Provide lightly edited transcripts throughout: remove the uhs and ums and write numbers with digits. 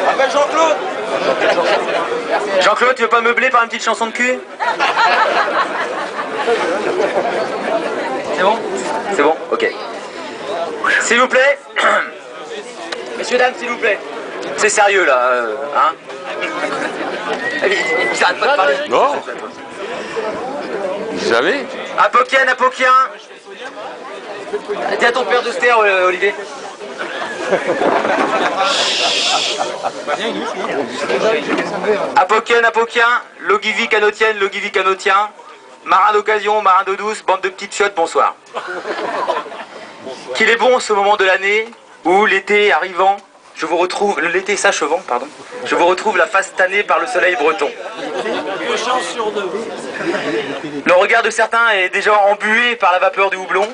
Appelle Jean-Claude. Jean-Claude, tu veux pas meubler par une petite chanson de cul? C'est bon? C'est bon? Ok. S'il vous plaît. Messieurs, dames, s'il vous plaît. C'est sérieux là, hein? Ils arrêtent pas de parler. Non. Vous savez? Apokien, Apokien. Dis à ton père de se taire, Olivier. Apokien, Apokien, Logivi Canotienne, Logivi Canotien, marin d'occasion, marin d'eau douce, bande de petites chiottes, bonsoir. Qu'il est bon ce moment de l'année où l'été arrivant, je vous retrouve, l'été s'achevant, pardon, je vous retrouve la face tannée par le soleil breton. Le regard de certains est déjà embué par la vapeur du houblon.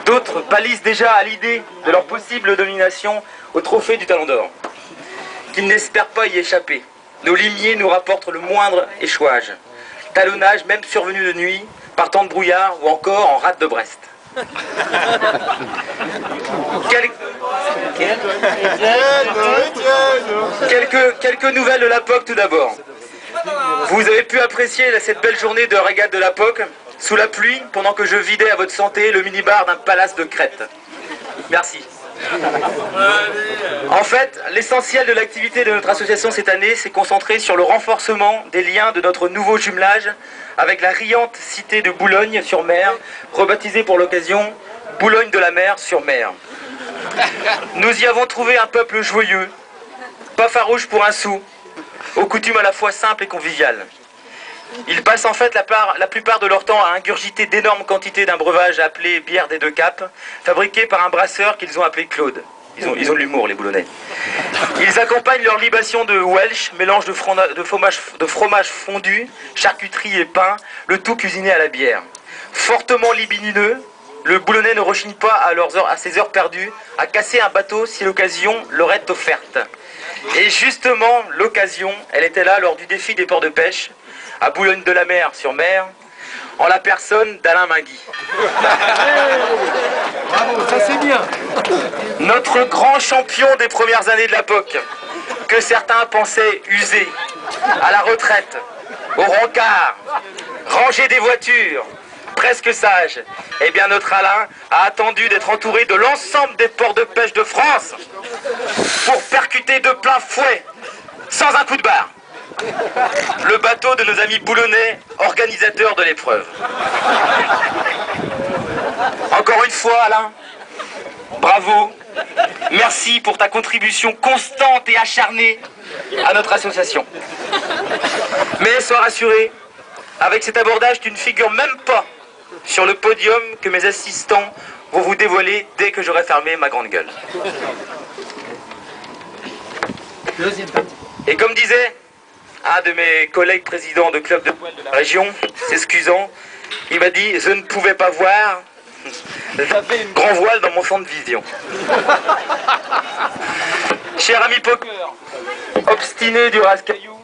D'autres pâlissent déjà à l'idée de leur possible domination au trophée du Talon d'Or. Qu'ils n'espèrent pas y échapper. Nos limiers nous rapportent le moindre échouage. Talonnage même survenu de nuit, par temps de brouillard ou encore en rade de Brest. Quelques nouvelles de la POC tout d'abord. Vous avez pu apprécier cette belle journée de régate de la POC sous la pluie, pendant que je vidais à votre santé le minibar d'un palace de Crète. Merci. En fait, l'essentiel de l'activité de notre association cette année s'est concentré sur le renforcement des liens de notre nouveau jumelage avec la riante cité de Boulogne-sur-Mer, rebaptisée pour l'occasion Boulogne de la Mer-sur-Mer. Nous y avons trouvé un peuple joyeux, pas farouche pour un sou, aux coutumes à la fois simples et conviviales. Ils passent en fait la plupart de leur temps à ingurgiter d'énormes quantités d'un breuvage appelé bière des Deux Caps, fabriqué par un brasseur qu'ils ont appelé Claude. Ils ont de l'humour, les Boulonnais. Ils accompagnent leur libation de Welsh, mélange de fromage fondu, charcuterie et pain, le tout cuisiné à la bière. Fortement libidineux, le Boulonnais ne rechigne pas à ses heures perdues à casser un bateau si l'occasion leur est offerte. Et justement, l'occasion, elle était là lors du défi des ports de pêche, à Boulogne-de-la-Mer-sur-Mer, en la personne d'Alain Mingui. Bravo, ça c'est bien. Notre grand champion des premières années de la POC, que certains pensaient usé, à la retraite, au rencard, rangé des voitures, presque sage. Eh bien notre Alain a attendu d'être entouré de l'ensemble des ports de pêche de France pour percuter de plein fouet, sans un coup de barre, le bateau de nos amis boulonnais, organisateurs de l'épreuve. Encore une fois, Alain, bravo, merci pour ta contribution constante et acharnée à notre association. Mais sois rassuré, avec cet abordage, tu ne figures même pas sur le podium que mes assistants vont vous dévoiler dès que j'aurai fermé ma grande gueule. Et comme disait un de mes collègues présidents de club de voile de la région, s'excusant, il m'a dit « Je ne pouvais pas voir, j'avais une grand voile dans mon champ de vision. » Cher ami poker, obstiné du rascaillou,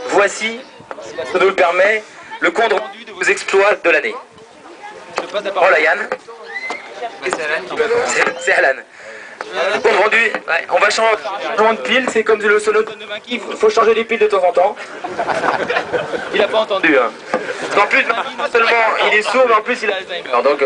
voici, si la sono le permet, le compte rendu de vos exploits de l'année. Oh là Yann. C'est Alan. Compte rendu, ouais, on va changer de pile, c'est comme le solo de Maki, il faut changer les piles de temps en temps. Il n'a pas entendu. Hein. En plus, Maki, non seulement il est sourd, mais en plus il a Alzheimer. Donc,